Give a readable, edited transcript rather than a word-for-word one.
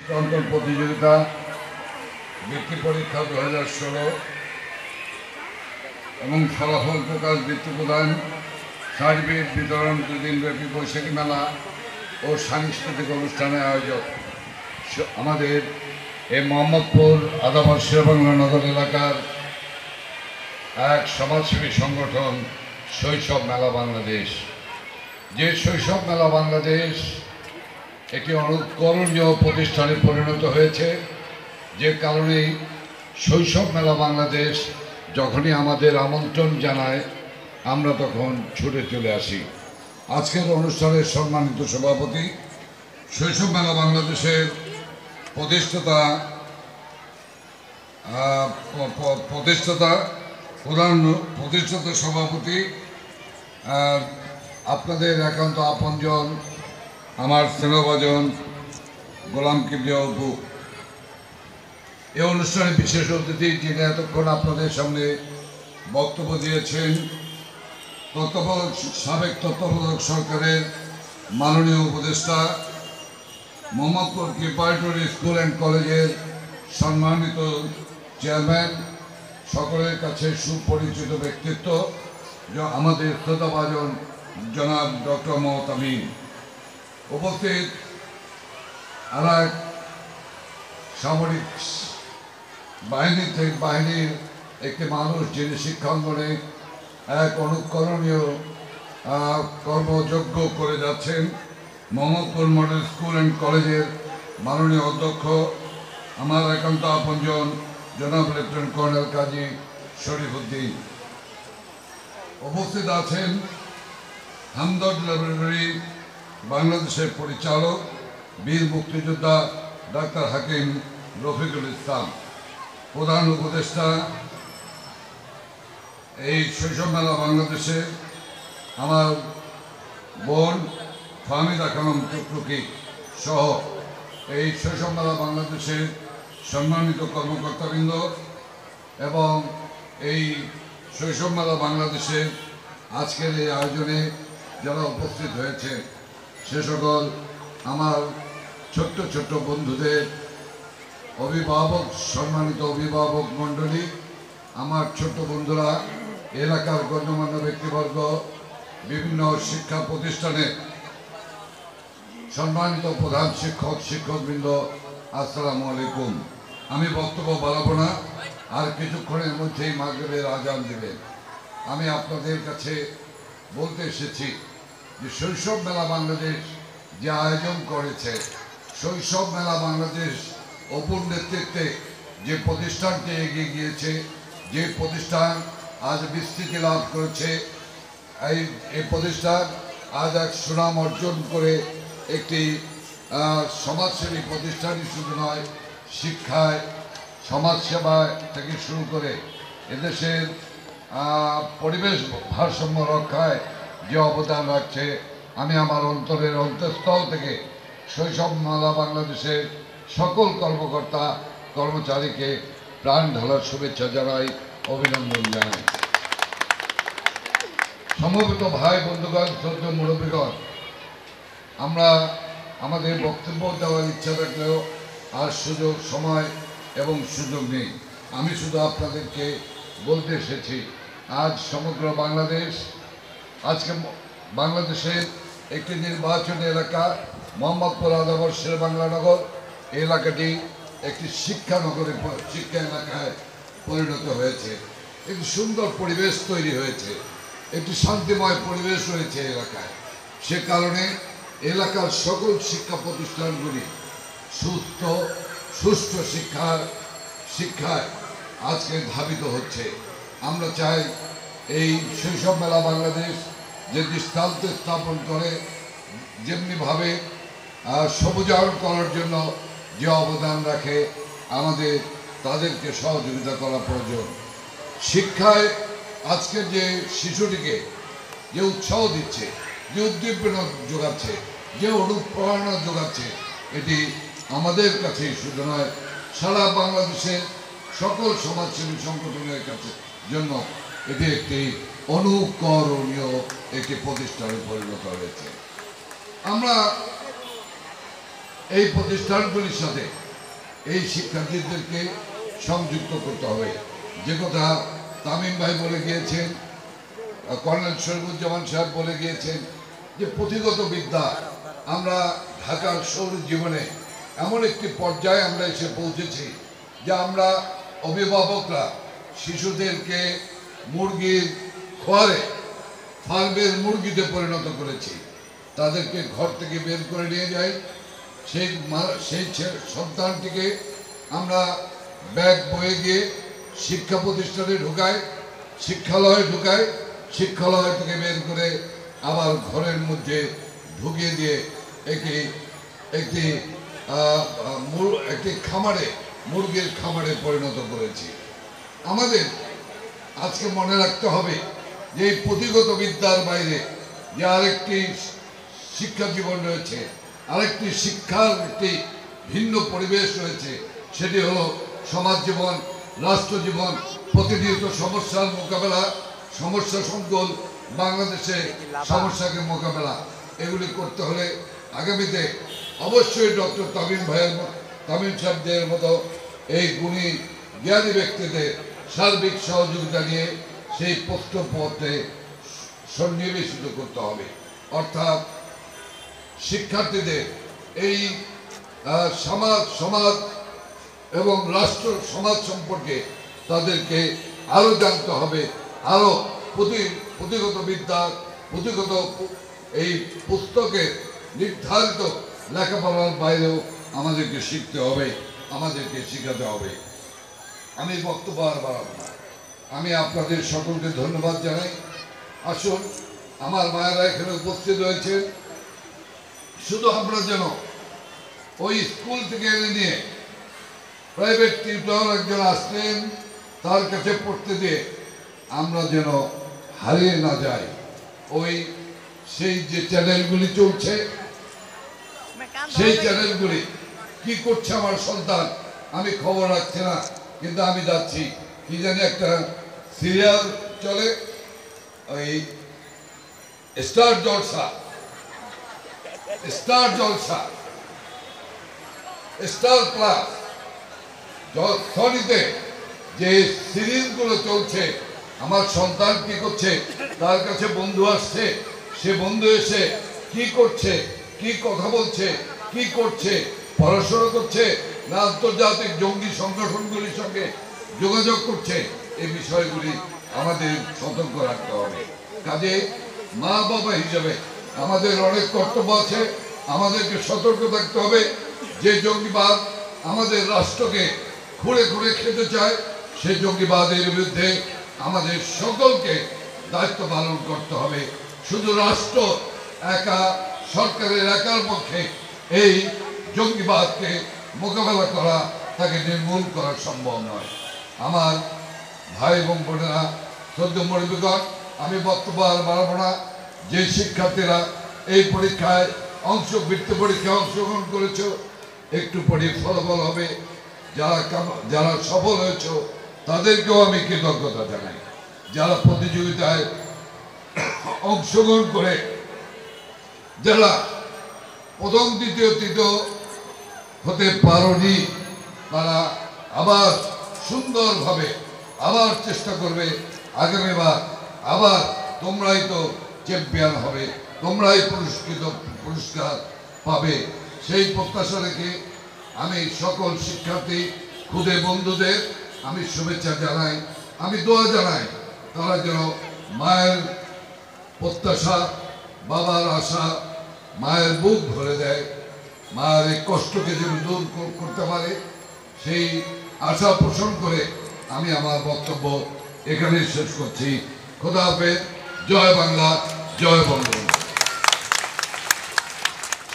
চিত্রাঙ্কন প্রতিযোগিতা, বৃত্তি পরীক্ষা 2016 এবং ফলাফল প্রকাশ, বৃত্তি প্রদান, সার্টিফিকেট বিতরণ, 2 দিনব্যাপী বৈশাখী মেলা ও সাংস্কৃতিক অনুষ্ঠানের আয়োজক আমাদের এই মোহাম্মদপুর আদাবাদ শেরেবাংলা নগর এলাকার এক সমাজসেবী সংগঠন শৈশব মেলা বাংলাদেশ। যে শৈশব মেলা বাংলাদেশ একটি অনুকরণীয় প্রতিষ্ঠানে পরিণত হয়েছে, যে কারণেই শৈশব মেলা বাংলাদেশ যখনই আমাদের আমন্ত্রণ জানায় আমরা তখন ছুটে চলে আসি। আজকের অনুষ্ঠানের সম্মানিত সভাপতি, শৈশব মেলা বাংলাদেশের প্রতিষ্ঠাতা সভাপতি, আপনাদের একান্ত আপনজন, আমার স্নেহভাজন গোলাম কিবরিয়া অপু। এই অনুষ্ঠানে বিশেষ অতিথি যিনি এতক্ষণ আপনাদের সামনে বক্তব্য দিয়েছেন, সাবেক তত্ত্বাবধায়ক সরকারের মাননীয় উপদেষ্টা, মোহাম্মদপুর প্রিপারেটরি স্কুল অ্যান্ড কলেজের সম্মানিত চেয়ারম্যান, সকলের কাছে সুপরিচিত ব্যক্তিত্ব আমাদের শ্রদ্ধাভাজন জনাব ডক্টর মোহাম্মদ আমিন। উপস্থিত আর এক সামরিক বাহিনীর একটি মানুষ, যিনি শিক্ষাঙ্গনে এক অনুকরণীয় কর্মযজ্ঞ করে যাচ্ছেন, মোহাম্মদপুর মডেল স্কুল অ্যান্ড কলেজের মাননীয় অধ্যক্ষ, আমার একান্ত আপনজন জনাব লেফটেন্যান্ট কর্নেল কাজী শরীফ উদ্দিন। উপস্থিত আছেন হামদর্দ ল্যাবরেটরি বাংলাদেশের পরিচালক, বীর মুক্তিযোদ্ধা ডাক্তার হাকিম রফিকুল ইসলাম। প্রধান উপদেষ্টা এই শৈশব মেলা বাংলাদেশে আমার বোন ফাহমিদা খানম টুকটুকি সহ এই শৈশব মেলা বাংলাদেশের সম্মানিত কর্মকর্তাবৃন্দ এবং এই শৈশব মেলা বাংলাদেশের আজকের এই আয়োজনে যারা উপস্থিত হয়েছে, সে সকল আমার ছোট্ট ছোট্ট বন্ধুদের, অভিভাবক, সম্মানিত অভিভাবক মণ্ডলী, আমার ছোট্ট বন্ধুরা, এলাকার গণ্যমান্য ব্যক্তিবর্গ, বিভিন্ন শিক্ষা প্রতিষ্ঠানে সম্মানিত প্রধান শিক্ষকবৃন্দ, আসসালামু আলাইকুম। আমি বক্তব্য বাড়াবো না, আর কিছুক্ষণের মধ্যেই মাগরিবের আজান দেবেন। আমি আপনাদের কাছে বলতে এসেছি যে শৈশব মেলা বাংলাদেশ যে আয়োজন করেছে, শৈশব মেলা বাংলাদেশ অপুর নেতৃত্বে যে প্রতিষ্ঠানটি এগিয়ে গিয়েছে, যে প্রতিষ্ঠান আজ বিস্তৃতি লাভ করেছে, এই প্রতিষ্ঠান আজ এক সুনাম অর্জন করে একটি সমাজসেবী প্রতিষ্ঠানই শুধু নয়, শিক্ষায়, সমাজসেবা থেকে শুরু করে এদেশের পরিবেশ ভারসাম্য রক্ষায় যে অবদান রাখছে, আমি আমার অন্তরের অন্তঃস্থল থেকে শৈশব মেলা বাংলাদেশের সকল কর্মকর্তা কর্মচারীকে প্রাণ ঢালার শুভেচ্ছা জানাই, অভিনন্দন জানাই। সমবেত ভাই বন্ধুগণ, শ্রদ্ধেয় মুরব্বীগণ, আমরা আমাদের বক্তব্য দেওয়ার ইচ্ছা থাকলেও আর সময় এবং সুযোগ নেই। আমি শুধু আপনাদেরকে বলতে এসেছি, আজ সমগ্র বাংলাদেশ, আজকে বাংলাদেশের একটি নির্বাচনী এলাকা মোহাম্মদপুর আদাবাদ শেরেবাংলা নগর, এই এলাকাটি একটি শিক্ষা এলাকায় পরিণত হয়েছে। একটি সুন্দর পরিবেশ তৈরি হয়েছে, একটি শান্তিময় পরিবেশ রয়েছে এলাকায়। সে কারণে এলাকার সকল শিক্ষা প্রতিষ্ঠানগুলি সুষ্ঠু শিক্ষায় আজকে ধাবিত হচ্ছে। আমরা চাই এই শৈশব মেলা বাংলাদেশ যে দৃষ্টান্ত স্থাপন করে, যেমনিভাবে সবুজায়ন করার জন্য যে অবদান রাখে, আমাদের তাদেরকে সহযোগিতা করা প্রয়োজন। শিক্ষায় আজকের যে শিশুটিকে যে উৎসাহ দিচ্ছে, যে উদ্দীপনা যোগাচ্ছে, যে অনুপ্রেরণা যোগাচ্ছে, এটি আমাদের কাছেই শুধু নয়, সারা বাংলাদেশের সকল সমাজসেবী সংগঠনের কাছে জন্য এটি একটি অনুকরণীয় একটি প্রতিষ্ঠানে পরিণত হয়েছে। আমরা এই প্রতিষ্ঠানগুলির সাথে এই শিক্ষার্থীদেরকে সংযুক্ত করতে হবে। যে কথা তামিম ভাই বলে গিয়েছেন, কর্নেল শরীফুজ্জামান সাহেব বলে গিয়েছেন যে পুঁথিগত বিদ্যা, আমরা ঢাকার শহর জীবনে এমন একটি পর্যায়ে আমরা এসে পৌঁছেছি যে আমরা অভিভাবকরা শিশুদেরকে মুরগির খোয়ারে ফার্মের মুরগিতে পরিণত করেছি। তাদেরকে ঘর থেকে বের করে নিয়ে যাই, সেই সন্তানটিকে আমরা ব্যাগ বয়ে গিয়ে শিক্ষা প্রতিষ্ঠানে ঢুকাই, শিক্ষালয়ে ঢুকাই, শিক্ষালয় থেকে বের করে আবার ঘরের মধ্যে ঢুকিয়ে দিয়ে একটি খামারে, মুরগির খামারে পরিণত করেছি। আমাদের আজকে মনে রাখতে হবে যে এই পুঁথিগত বিদ্যার বাইরে যে আরেকটি শিক্ষা জীবন রয়েছে, আরেকটি শিক্ষার একটি ভিন্ন পরিবেশ রয়েছে, সেটি হলো সমাজ জীবন, রাষ্ট্র জীবন, প্রতিনিয়ত সমস্যার মোকাবেলা, সমস্যা সংকুল বাংলাদেশে সমস্যাকে মোকাবেলা। এগুলি করতে হলে আগামীতে অবশ্যই ডক্টর তামিম সাহেবদের মতো এই গুণী জ্ঞানী ব্যক্তিদের সার্বিক সহযোগিতা নিয়ে সেই পথে সন্নিবেশিত করতে হবে। অর্থাৎ শিক্ষার্থীদের এই সমাজ এবং রাষ্ট্র সমাজ সম্পর্কে তাদেরকে আরও জানতে হবে, আরও পুঁথিগত বিদ্যা, পুঁথিগত এই পুস্তকের নির্ধারিত লেখাপড়ার বাইরেও আমাদেরকে শিখতে হবে, আমাদেরকে শেখাতে হবে। আমি বক্তব্য আর বাড়াবো না, আমি আপনাদের সকলকে ধন্যবাদ জানাই। আসুন, আমার মায়েরা এখানে উপস্থিত রয়েছেন, শুধু আমরা যেন ওই স্কুল থেকে এনে নিয়ে প্রাইভেট টিউটর একজন আসলেন, তার কাছে পড়তে দিয়ে আমরা যেন হারিয়ে না যাই। সেই যে চ্যানেলগুলি চলছে, সেই চ্যানেলগুলি কি করছে আমার সন্তান আমি খবর রাখছি না, কিন্তু আমি যাচ্ছি, কি জানি একটা সিরিয়াল চলে, ওই স্টার জলসা, স্টার প্লাস সনিতে যে সিরিজগুলো চলছে, আমার সন্তান কি করছে, তার কাছে বন্ধু আসছে, সে বন্ধু এসে কি করছে, কি কথা বলছে, কি করছে, পড়াশোনা করছে না আন্তর্জাতিক জঙ্গি সংগঠনগুলির সঙ্গে যোগাযোগ করছে, এই বিষয়গুলি আমাদের সতর্ক রাখতে হবে। কাজে মা বাবা হিসেবে আমাদের অনেক কর্তব্য আছে, আমাদেরকে সতর্ক থাকতে হবে। যে জঙ্গিবাদ আমাদের রাষ্ট্রকে খুঁড়ে খুঁড়ে খেতে চায়, সেই জঙ্গিবাদের বিরুদ্ধে আমাদের সকলকে দায়িত্ব পালন করতে হবে। শুধু রাষ্ট্র একা, সরকারের একার পক্ষে এই জঙ্গিবাদকে মোকাবেলা করা, তাকে নির্মূল করা সম্ভব নয়। আমার ভাই এবং বোনেরা, শ্রদ্ধেয় মুরব্বিগণ, আমি বক্তব্য আর বাড়াবো না। যে শিক্ষার্থীরা এই পরীক্ষায় বৃত্তি পরীক্ষায় অংশগ্রহণ করেছ, একটু পরে ফলাফল হবে, যারা সফল হয়েছ তাদেরকেও আমি কৃতজ্ঞতা জানাই। যারা প্রতিযোগিতায় অংশগ্রহণ করে যারা প্রথম দ্বিতীয় তৃতীয় হতে পারোনি, তারা আবার সুন্দরভাবে আবার চেষ্টা করবে, আগামীবার আবার তোমরাই তো চ্যাম্পিয়ন হবে, তোমরাই পুরস্কার পাবে। সেই প্রত্যাশা রেখে আমি সকল শিক্ষার্থী খুদে বন্ধুদের আমি শুভেচ্ছা জানাই, আমি দোয়া জানাই, তারা যেন মায়ের প্রত্যাশা, বাবার আশা, মায়ের বুক ভরে দেয়, মায়ের এই কষ্টকে যেন দূর করতে পারে, সেই আশা পোষণ করে আমি আমার বক্তব্য এখানেই শেষ করছি। খোদা হাফেজ। জয় বাংলা, জয় বঙ্গবন্ধু।